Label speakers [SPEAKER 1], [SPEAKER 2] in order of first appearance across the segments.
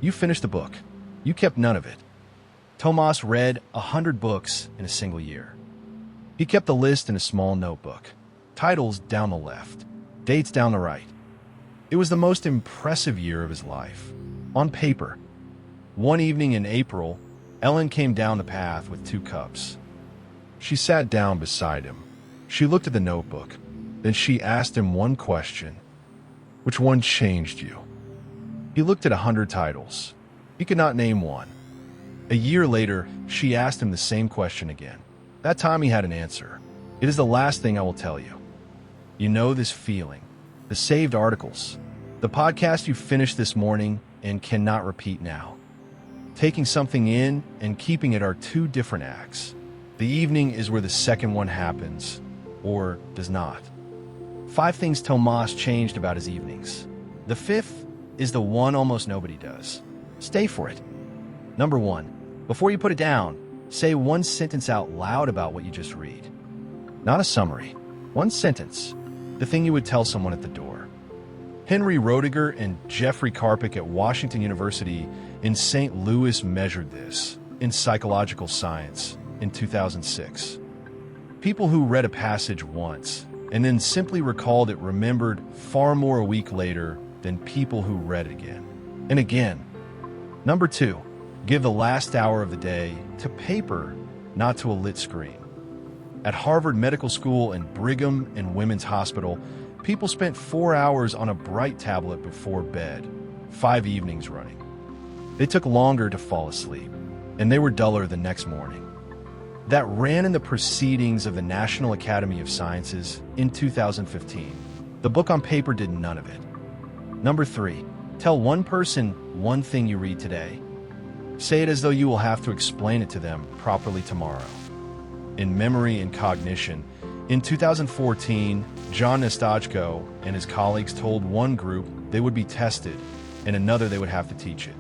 [SPEAKER 1] You finished a book. You kept none of it. Tomas read 100 books in a single year. He kept the list in a small notebook. Titles down the left, dates down the right. It was the most impressive year of his life. On paper. One evening in April, Ellen came down the path with 2 cups. She sat down beside him. She looked at the notebook. Then she asked him one question. Which one changed you? He looked at 100 titles. He could not name one. A year later, she asked him the same question again. That time he had an answer. It is the last thing I will tell you. You know this feeling. The saved articles. The podcast you finished this morning and cannot repeat now. Taking something in and keeping it are 2 different acts. The evening is where the second one happens, or does not. 5 things Tomas changed about his evenings. The 5th is the one almost nobody does. Stay for it. Number 1, before you put it down, say one sentence out loud about what you just read. Not a summary. One sentence. The thing you would tell someone at the door. Henry Roediger and Jeffrey Karpik at Washington University in St. Louis measured this in psychological science in 2006. People who read a passage once and then simply recalled it remembered far more a week later than people who read it again and again. Number 2, give the last hour of the day to paper, not to a lit screen. At Harvard Medical School and Brigham and Women's Hospital, people spent 4 hours on a bright tablet before bed, 5 evenings running. They took longer to fall asleep, and they were duller the next morning. That ran in the Proceedings of the National Academy of Sciences in 2015. The book on paper did none of it. Number 3, tell one person one thing you read today. Say it as though you will have to explain it to them properly tomorrow. In Memory and Cognition, in 2014, John Nestojko and his colleagues told one group they would be tested and another they would have to teach it.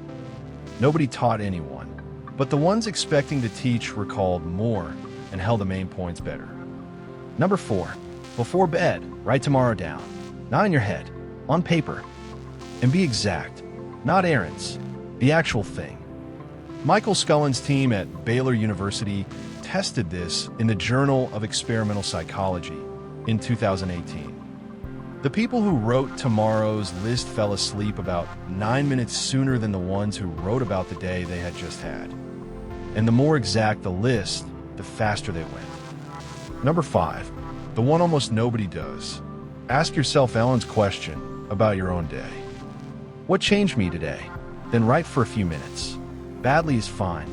[SPEAKER 1] Nobody taught anyone, but the ones expecting to teach recalled more and held the main points better. Number 4, before bed, write tomorrow down. Not in your head, on paper. And be exact, not errands, the actual thing. Michael Scullin's team at Baylor University tested this in the Journal of Experimental Psychology in 2018. The people who wrote tomorrow's list fell asleep about 9 minutes sooner than the ones who wrote about the day they had just had. And the more exact the list, the faster they went. Number 5, the one almost nobody does. Ask yourself Ellen's question about your own day. What changed me today? Then write for a few minutes. Badly is fine.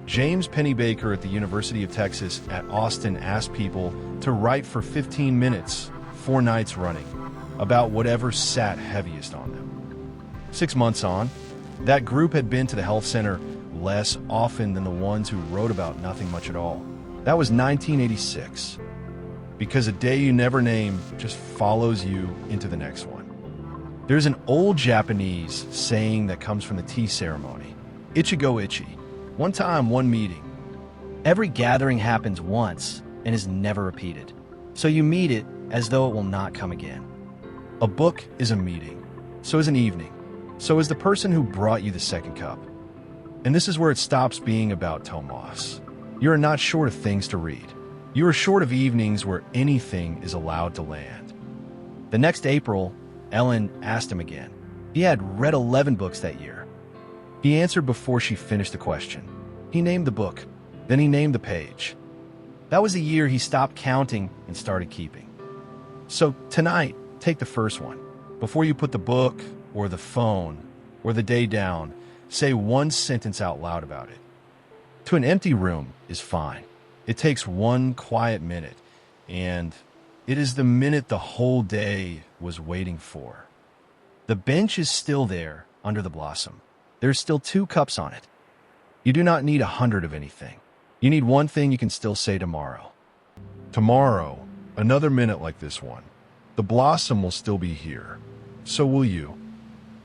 [SPEAKER 1] James Pennybaker at the University of Texas at Austin asked people to write for 15 minutes, 4 nights running, about whatever sat heaviest on them. 6 months on, that group had been to the health center less often than the ones who wrote about nothing much at all. That was 1986. Because a day you never name just follows you into the next one. There's an old Japanese saying that comes from the tea ceremony. Ichigo ichi. One time, one meeting. Every gathering happens once and is never repeated. So you meet it as though it will not come again. A book is a meeting. So is an evening. So is the person who brought you the second cup. And this is where it stops being about Tomas. You are not short of things to read. You are short of evenings where anything is allowed to land. The next April, Ellen asked him again. He had read 11 books that year. He answered before she finished the question. He named the book, then he named the page. That was the year he stopped counting and started keeping. So tonight, take the first one. Before you put the book or the phone or the day down, say one sentence out loud about it. To an empty room is fine. It takes one quiet minute, and it is the minute the whole day was waiting for. The bench is still there under the blossom. There's still 2 cups on it. You do not need 100 of anything. You need one thing you can still say tomorrow. Tomorrow, another minute like this one. The blossom will still be here. So will you.